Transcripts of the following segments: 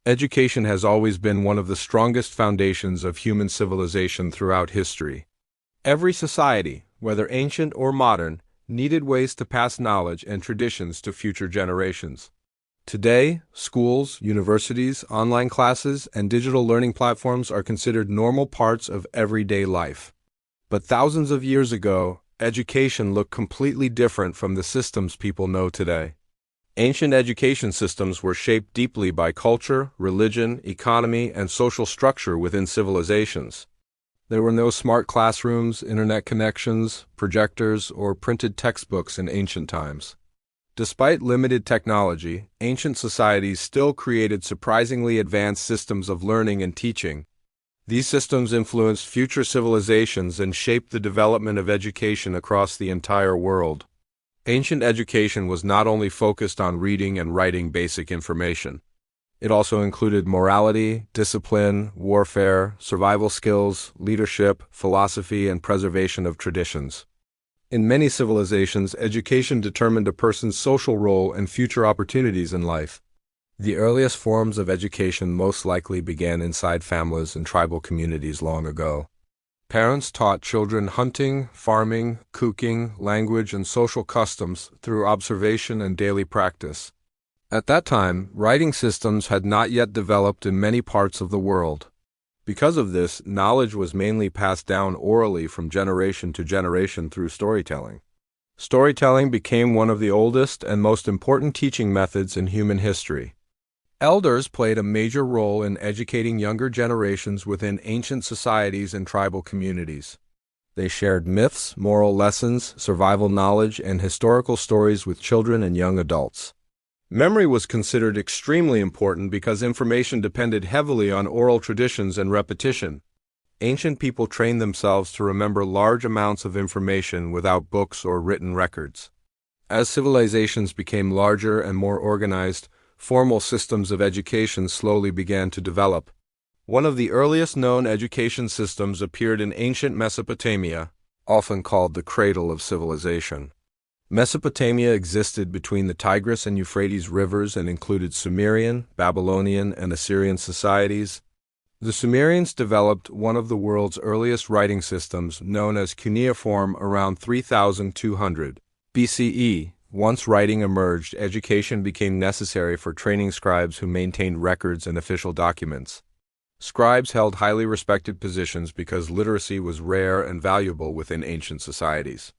Education has always been one of the strongest foundations of human civilization throughout history. Every society, whether ancient or modern, needed ways to pass knowledge and traditions to future generations. Today, schools, universities, online classes, and digital learning platforms are considered normal parts of everyday life. But thousands of years ago, education looked completely different from the systems people know today. Ancient education systems were shaped deeply by culture, religion, economy, and social structure within civilizations. There were no smart classrooms, internet connections, projectors, or printed textbooks in ancient times. Despite limited technology, ancient societies still created surprisingly advanced systems of learning and teaching. These systems influenced future civilizations and shaped the development of education across the entire world. Ancient education was not only focused on reading and writing basic information. It also included morality, discipline, warfare, survival skills, leadership, philosophy, and preservation of traditions. In many civilizations, education determined a person's social role and future opportunities in life. The earliest forms of education most likely began inside families and tribal communities long ago. Parents taught children hunting, farming, cooking, language, and social customs through observation and daily practice. At that time, writing systems had not yet developed in many parts of the world. Because of this, knowledge was mainly passed down orally from generation to generation through storytelling. Storytelling became one of the oldest and most important teaching methods in human history. Elders played a major role in educating younger generations within ancient societies and tribal communities. They shared myths, moral lessons, survival knowledge, and historical stories with children and young adults. Memory was considered extremely important because information depended heavily on oral traditions and repetition. Ancient people trained themselves to remember large amounts of information without books or written records. As civilizations became larger and more organized, formal systems of education slowly began to develop. One of the earliest known education systems appeared in ancient Mesopotamia, often called the cradle of civilization. Mesopotamia existed between the Tigris and Euphrates rivers and included Sumerian, Babylonian, and Assyrian societies. The Sumerians developed one of the world's earliest writing systems, known as cuneiform, around 3200 BCE. Once writing emerged, education became necessary for training scribes who maintained records and official documents. Scribes held highly respected positions because literacy was rare and valuable within ancient societies.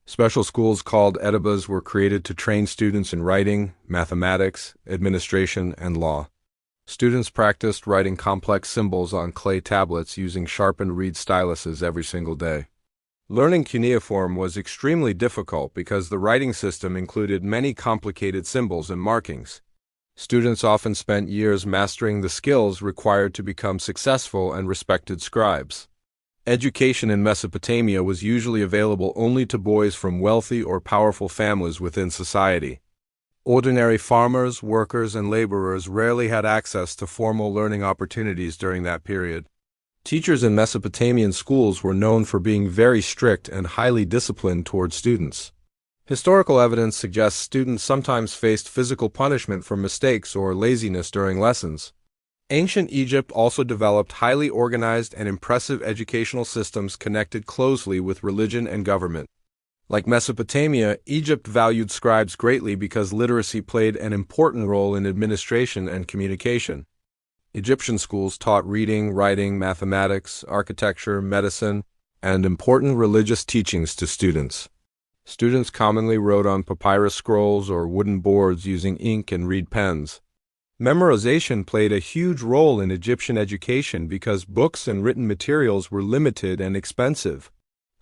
Special schools called Academies were created to train students in writing, mathematics, administration, and law. Students practiced writing complex symbols on clay tablets using sharpened reed styluses every single day. Learning cuneiform was extremely difficult because the writing system included many complicated symbols and markings. Students often spent years mastering the skills required to become successful and respected scribes. Education in Mesopotamia was usually available only to boys from wealthy or powerful families within society. Ordinary farmers, workers, and laborers rarely had access to formal learning opportunities during that period. Teachers in Mesopotamian schools were known for being very strict and highly disciplined toward students. Historical evidence suggests students sometimes faced physical punishment for mistakes or laziness during lessons. Ancient Egypt also developed highly organized and impressive educational systems connected closely with religion and government. Like Mesopotamia, Egypt valued scribes greatly because literacy played an important role in administration and communication. Egyptian schools taught reading, writing, mathematics, architecture, medicine, and important religious teachings to students. Students commonly wrote on papyrus scrolls or wooden boards using ink and reed pens. Memorization played a huge role in Egyptian education because books and written materials were limited and expensive.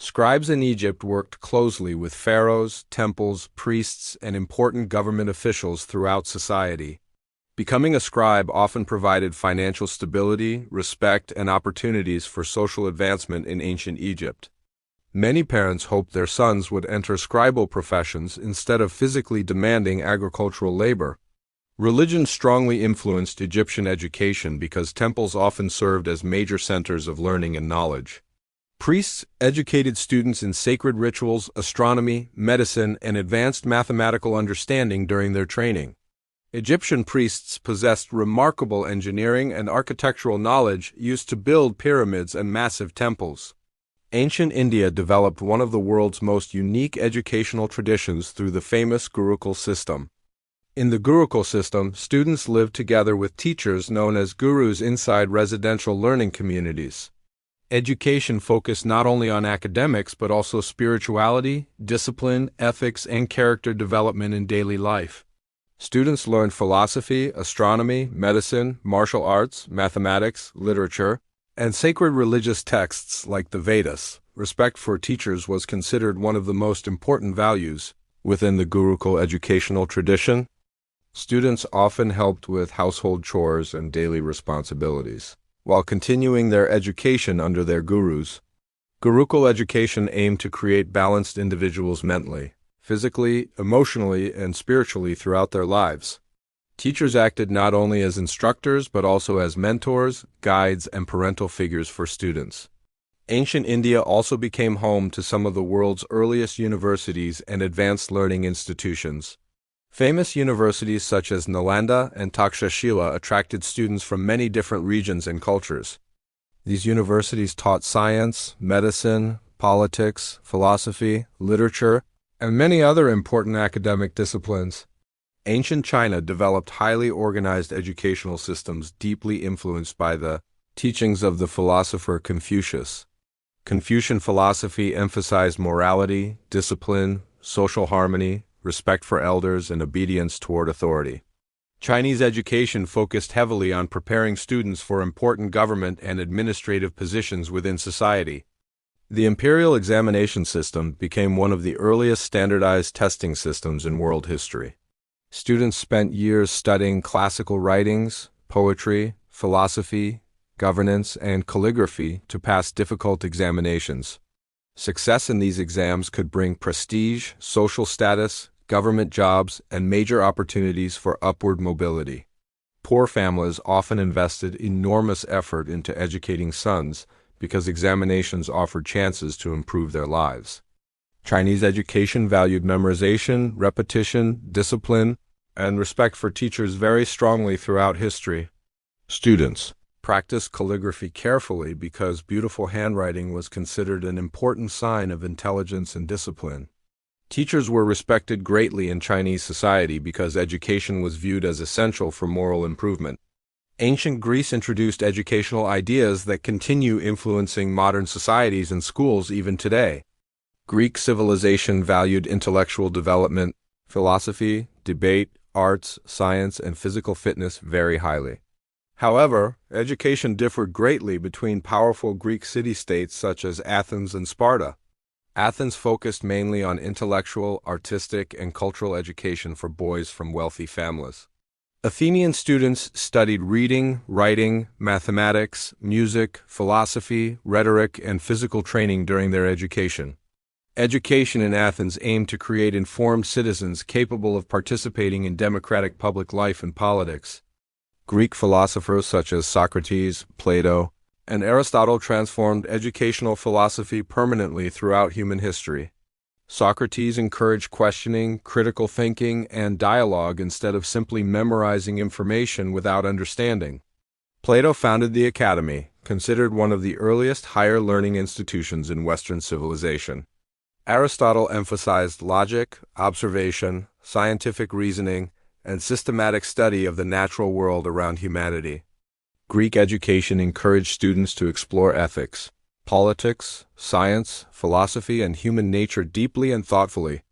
Scribes in Egypt worked closely with pharaohs, temples, priests, and important government officials throughout society. Becoming a scribe often provided financial stability, respect, and opportunities for social advancement in ancient Egypt. Many parents hoped their sons would enter scribal professions instead of physically demanding agricultural labor. Religion strongly influenced Egyptian education because temples often served as major centers of learning and knowledge. Priests educated students in sacred rituals, astronomy, medicine, and advanced mathematical understanding during their training. Egyptian priests possessed remarkable engineering and architectural knowledge used to build pyramids and massive temples. Ancient India developed one of the world's most unique educational traditions through the famous Gurukul system. In the Gurukul system, students lived together with teachers known as gurus inside residential learning communities. Education focused not only on academics but also spirituality, discipline, ethics, and character development in daily life. Students learned philosophy, astronomy, medicine, martial arts, mathematics, literature, and sacred religious texts like the Vedas. Respect for teachers was considered one of the most important values within the Gurukul educational tradition. Students often helped with household chores and daily responsibilities, while continuing their education under their gurus. Gurukul education aimed to create balanced individuals mentally, physically, emotionally, and spiritually throughout their lives. Teachers acted not only as instructors but also as mentors, guides, and parental figures for students. Ancient India also became home to some of the world's earliest universities and advanced learning institutions. Famous universities such as Nalanda and Takshashila attracted students from many different regions and cultures. These universities taught science, medicine, politics, philosophy, literature, and many other important academic disciplines. Ancient China developed highly organized educational systems deeply influenced by the teachings of the philosopher Confucius. Confucian philosophy emphasized morality, discipline, social harmony, respect for elders, and obedience toward authority. Chinese education focused heavily on preparing students for important government and administrative positions within society. The imperial examination system became one of the earliest standardized testing systems in world history. Students spent years studying classical writings, poetry, philosophy, governance, and calligraphy to pass difficult examinations. Success in these exams could bring prestige, social status, government jobs, and major opportunities for upward mobility. Poor families often invested enormous effort into educating sons because examinations offered chances to improve their lives. Chinese education valued memorization, repetition, discipline, and respect for teachers very strongly throughout history. Students practiced calligraphy carefully because beautiful handwriting was considered an important sign of intelligence and discipline. Teachers were respected greatly in Chinese society because education was viewed as essential for moral improvement. Ancient Greece introduced educational ideas that continue influencing modern societies and schools even today. Greek civilization valued intellectual development, philosophy, debate, arts, science, and physical fitness very highly. However, education differed greatly between powerful Greek city-states such as Athens and Sparta. Athens focused mainly on intellectual, artistic, and cultural education for boys from wealthy families. Athenian students studied reading, writing, mathematics, music, philosophy, rhetoric, and physical training during their education. Education in Athens aimed to create informed citizens capable of participating in democratic public life and politics. Greek philosophers such as Socrates, Plato, and Aristotle transformed educational philosophy permanently throughout human history. Socrates encouraged questioning, critical thinking, and dialogue instead of simply memorizing information without understanding. Plato founded the Academy, considered one of the earliest higher learning institutions in Western civilization. Aristotle emphasized logic, observation, scientific reasoning, and systematic study of the natural world around humanity. Greek education encouraged students to explore ethics, politics, science, philosophy, and human nature deeply and thoughtfully.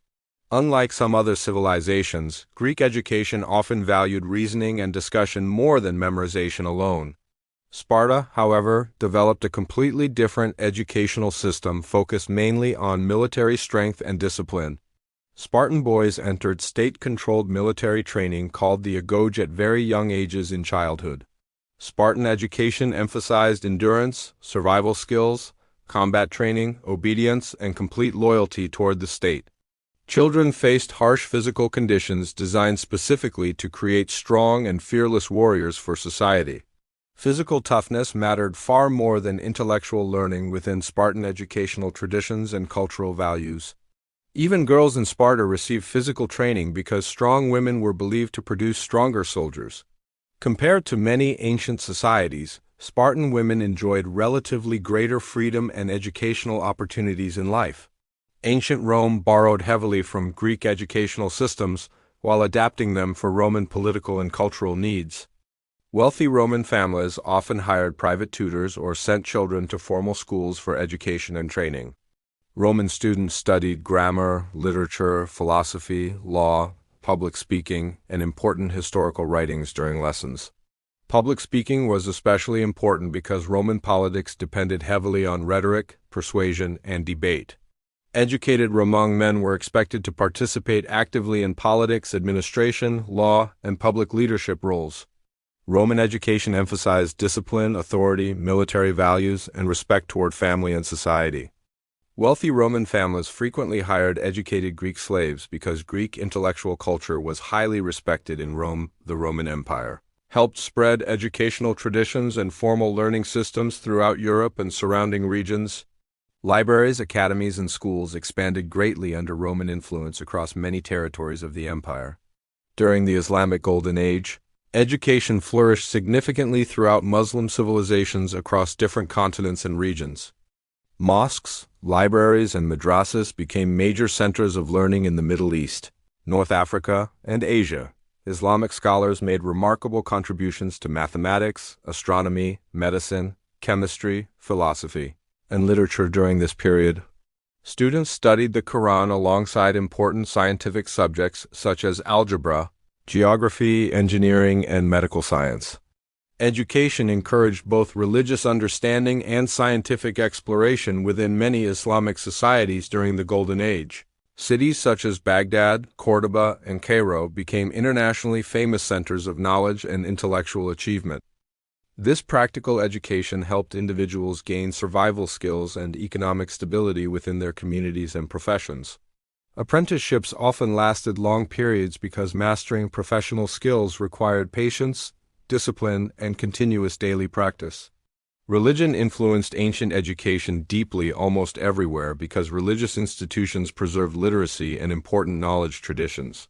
Unlike some other civilizations, Greek education often valued reasoning and discussion more than memorization alone. Sparta, however, developed a completely different educational system focused mainly on military strength and discipline. Spartan boys entered state-controlled military training called the Agoge at very young ages in childhood. Spartan education emphasized endurance, survival skills, combat training, obedience, and complete loyalty toward the state. Children faced harsh physical conditions designed specifically to create strong and fearless warriors for society. Physical toughness mattered far more than intellectual learning within Spartan educational traditions and cultural values. Even girls in Sparta received physical training because strong women were believed to produce stronger soldiers. Compared to many ancient societies, Spartan women enjoyed relatively greater freedom and educational opportunities in life. Ancient Rome borrowed heavily from Greek educational systems while adapting them for Roman political and cultural needs. Wealthy Roman families often hired private tutors or sent children to formal schools for education and training. Roman students studied grammar, literature, philosophy, law, public speaking, and important historical writings during lessons. Public speaking was especially important because Roman politics depended heavily on rhetoric, persuasion, and debate. Educated Roman men were expected to participate actively in politics, administration, law, and public leadership roles. Roman education emphasized discipline, authority, military values, and respect toward family and society. Wealthy Roman families frequently hired educated Greek slaves because Greek intellectual culture was highly respected in Rome, the Roman Empire. Helped spread educational traditions and formal learning systems throughout Europe and surrounding regions. Libraries, academies, and schools expanded greatly under Roman influence across many territories of the empire. During the Islamic Golden Age, education flourished significantly throughout Muslim civilizations across different continents and regions. Mosques, libraries, and madrasas became major centers of learning in the Middle East, North Africa, and Asia. Islamic scholars made remarkable contributions to mathematics, astronomy, medicine, chemistry, philosophy, and literature during this period. Students studied the Quran alongside important scientific subjects such as algebra, geography, engineering, and medical science. Education encouraged both religious understanding and scientific exploration within many Islamic societies during the Golden Age. Cities such as Baghdad, Cordoba, and Cairo became internationally famous centers of knowledge and intellectual achievement. This practical education helped individuals gain survival skills and economic stability within their communities and professions. Apprenticeships often lasted long periods because mastering professional skills required patience, discipline, and continuous daily practice. Religion influenced ancient education deeply almost everywhere because religious institutions preserved literacy and important knowledge traditions.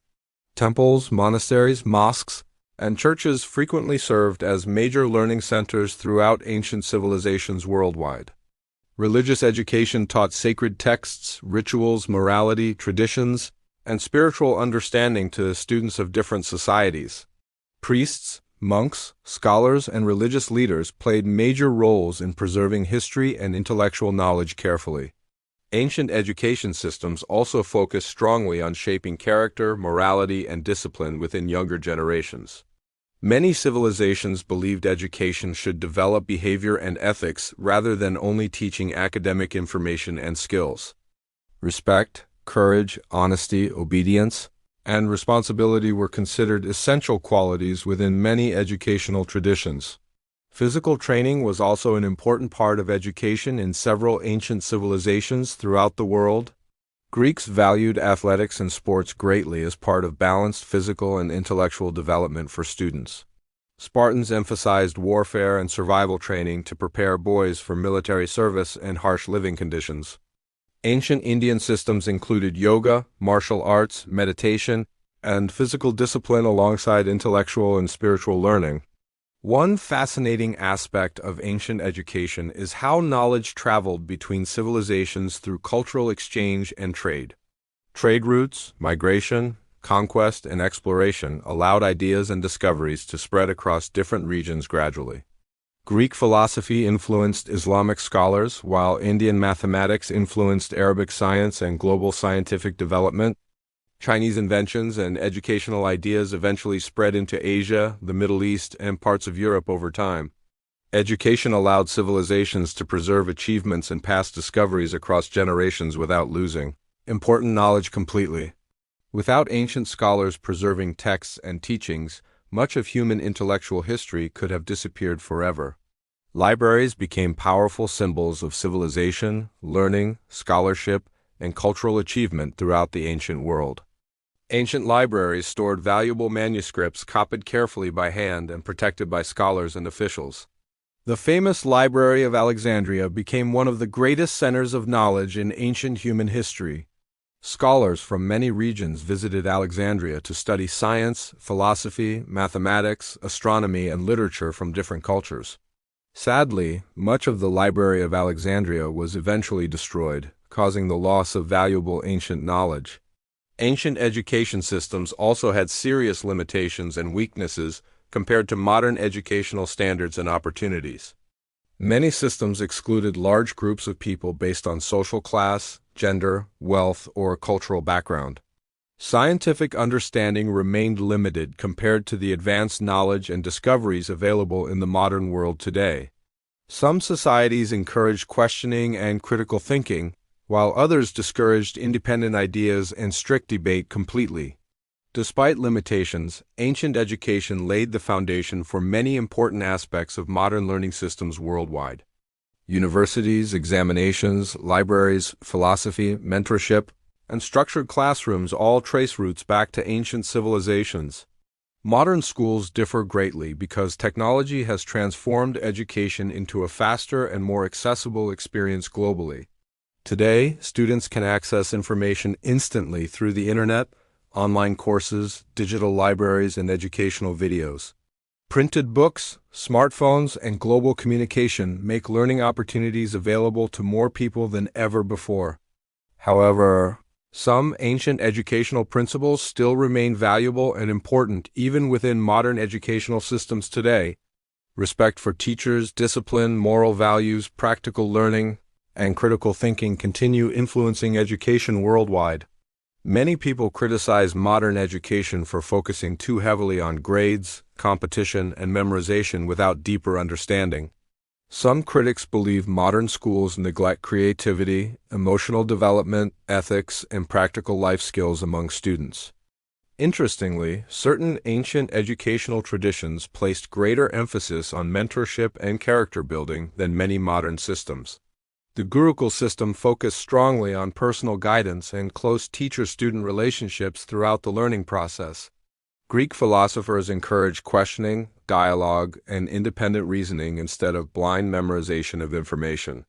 Temples, monasteries, mosques, and churches frequently served as major learning centers throughout ancient civilizations worldwide. Religious education taught sacred texts, rituals, morality, traditions, and spiritual understanding to students of different societies. Priests, monks, scholars, and religious leaders played major roles in preserving history and intellectual knowledge carefully. Ancient education systems also focused strongly on shaping character, morality, and discipline within younger generations. Many civilizations believed education should develop behavior and ethics rather than only teaching academic information and skills. Respect, courage, honesty, obedience, and responsibility were considered essential qualities within many educational traditions. Physical training was also an important part of education in several ancient civilizations throughout the world. Greeks valued athletics and sports greatly as part of balanced physical and intellectual development for students. Spartans emphasized warfare and survival training to prepare boys for military service and harsh living conditions. Ancient Indian systems included yoga, martial arts, meditation, and physical discipline alongside intellectual and spiritual learning. One fascinating aspect of ancient education is how knowledge traveled between civilizations through cultural exchange and trade. Trade routes, migration, conquest, and exploration allowed ideas and discoveries to spread across different regions gradually. Greek philosophy influenced Islamic scholars, while Indian mathematics influenced Arabic science and global scientific development. Chinese inventions and educational ideas eventually spread into Asia, the Middle East, and parts of Europe over time. Education allowed civilizations to preserve achievements and past discoveries across generations without losing important knowledge completely. Without ancient scholars preserving texts and teachings, much of human intellectual history could have disappeared forever. Libraries became powerful symbols of civilization, learning, scholarship, and cultural achievement throughout the ancient world. Ancient libraries stored valuable manuscripts copied carefully by hand and protected by scholars and officials. The famous Library of Alexandria became one of the greatest centers of knowledge in ancient human history. Scholars from many regions visited Alexandria to study science, philosophy, mathematics, astronomy, and literature from different cultures. Sadly, much of the Library of Alexandria was eventually destroyed, causing the loss of valuable ancient knowledge. Ancient education systems also had serious limitations and weaknesses compared to modern educational standards and opportunities. Many systems excluded large groups of people based on social class, gender, wealth, or cultural background. Scientific understanding remained limited compared to the advanced knowledge and discoveries available in the modern world today. Some societies encouraged questioning and critical thinking, while others discouraged independent ideas and strict debate completely. Despite limitations, ancient education laid the foundation for many important aspects of modern learning systems worldwide. Universities, examinations, libraries, philosophy, mentorship, and structured classrooms all trace roots back to ancient civilizations. Modern schools differ greatly because technology has transformed education into a faster and more accessible experience globally. Today, students can access information instantly through the internet, online courses, digital libraries, and educational videos. Printed books, smartphones, and global communication make learning opportunities available to more people than ever before. However, some ancient educational principles still remain valuable and important even within modern educational systems today. Respect for teachers, discipline, moral values, practical learning, and critical thinking continue influencing education worldwide. Many people criticize modern education for focusing too heavily on grades, competition, and memorization without deeper understanding. Some critics believe modern schools neglect creativity, emotional development, ethics, and practical life skills among students. Interestingly, certain ancient educational traditions placed greater emphasis on mentorship and character building than many modern systems. The Gurukul system focused strongly on personal guidance and close teacher-student relationships throughout the learning process. Greek philosophers encouraged questioning, dialogue, and independent reasoning instead of blind memorization of information.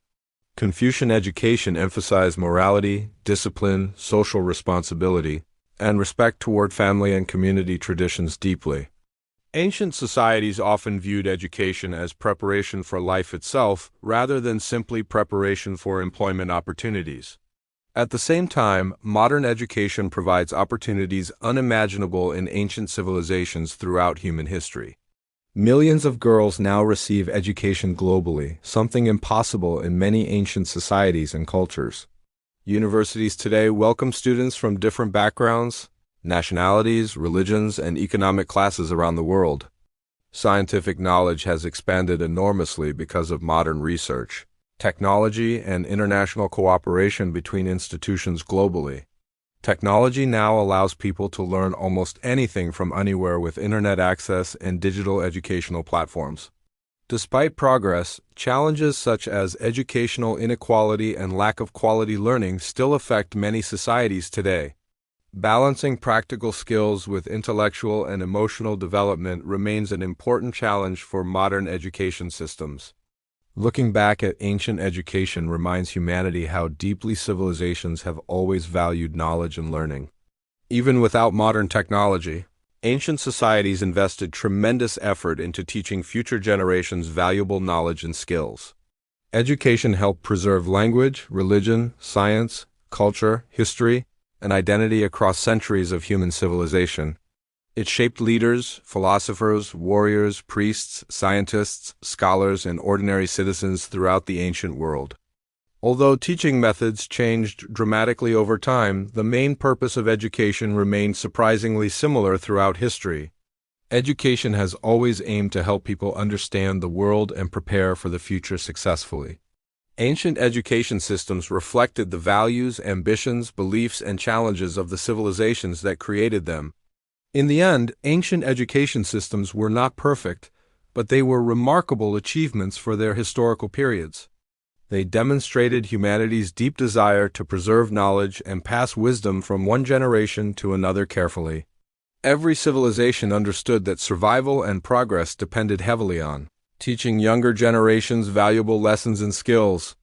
Confucian education emphasized morality, discipline, social responsibility, and respect toward family and community traditions deeply. Ancient societies often viewed education as preparation for life itself rather than simply preparation for employment opportunities. At the same time, modern education provides opportunities unimaginable in ancient civilizations throughout human history. Millions of girls now receive education globally, something impossible in many ancient societies and cultures. Universities today welcome students from different backgrounds, nationalities, religions, and economic classes around the world. Scientific knowledge has expanded enormously because of modern research, technology, and international cooperation between institutions globally. Technology now allows people to learn almost anything from anywhere with internet access and digital educational platforms. Despite progress, challenges such as educational inequality and lack of quality learning still affect many societies today. Balancing practical skills with intellectual and emotional development remains an important challenge for modern education systems. Looking back at ancient education reminds humanity how deeply civilizations have always valued knowledge and learning. Even without modern technology, ancient societies invested tremendous effort into teaching future generations valuable knowledge and skills. Education helped preserve language, religion, science, culture, history, and identity across centuries of human civilization. It shaped leaders, philosophers, warriors, priests, scientists, scholars, and ordinary citizens throughout the ancient world. Although teaching methods changed dramatically over time, the main purpose of education remained surprisingly similar throughout history. Education has always aimed to help people understand the world and prepare for the future successfully. Ancient education systems reflected the values, ambitions, beliefs, and challenges of the civilizations that created them. In the end, ancient education systems were not perfect, but they were remarkable achievements for their historical periods. They demonstrated humanity's deep desire to preserve knowledge and pass wisdom from one generation to another carefully. Every civilization understood that survival and progress depended heavily on teaching younger generations valuable lessons and skills.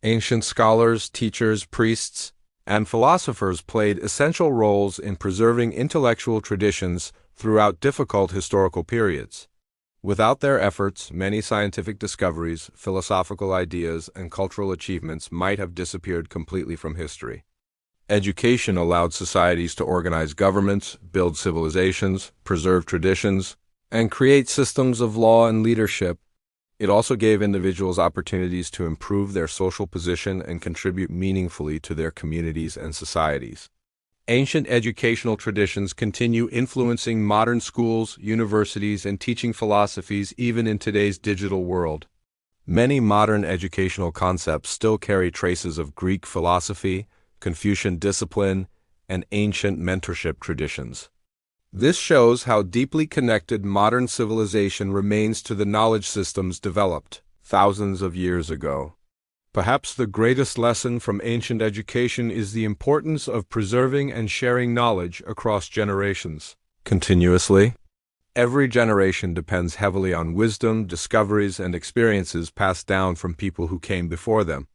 Ancient scholars, teachers, priests, and philosophers played essential roles in preserving intellectual traditions throughout difficult historical periods. Without their efforts, many scientific discoveries, philosophical ideas, and cultural achievements might have disappeared completely from history. Education allowed societies to organize governments, build civilizations, preserve traditions, and create systems of law and leadership. It also gave individuals opportunities to improve their social position and contribute meaningfully to their communities and societies. Ancient educational traditions continue influencing modern schools, universities, and teaching philosophies even in today's digital world. Many modern educational concepts still carry traces of Greek philosophy, Confucian discipline, and ancient mentorship traditions. This shows how deeply connected modern civilization remains to the knowledge systems developed thousands of years ago. Perhaps the greatest lesson from ancient education is the importance of preserving and sharing knowledge across generations. Continuously, every generation depends heavily on wisdom, discoveries, and experiences passed down from people who came before them.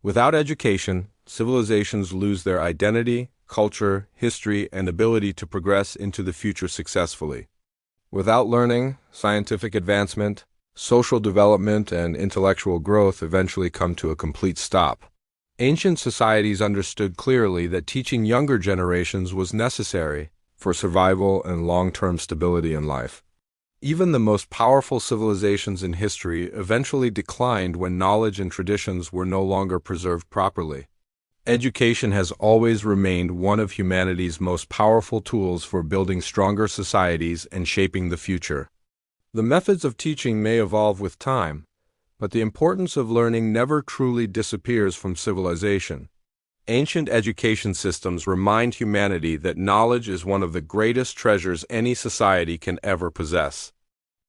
Without education, civilizations lose their identity, culture, history, and ability to progress into the future successfully. Without learning, scientific advancement, social development, and intellectual growth eventually come to a complete stop. Ancient societies understood clearly that teaching younger generations was necessary for survival and long-term stability in life. Even the most powerful civilizations in history eventually declined when knowledge and traditions were no longer preserved properly. Education has always remained one of humanity's most powerful tools for building stronger societies and shaping the future. The methods of teaching may evolve with time, but the importance of learning never truly disappears from civilization. Ancient education systems remind humanity that knowledge is one of the greatest treasures any society can ever possess.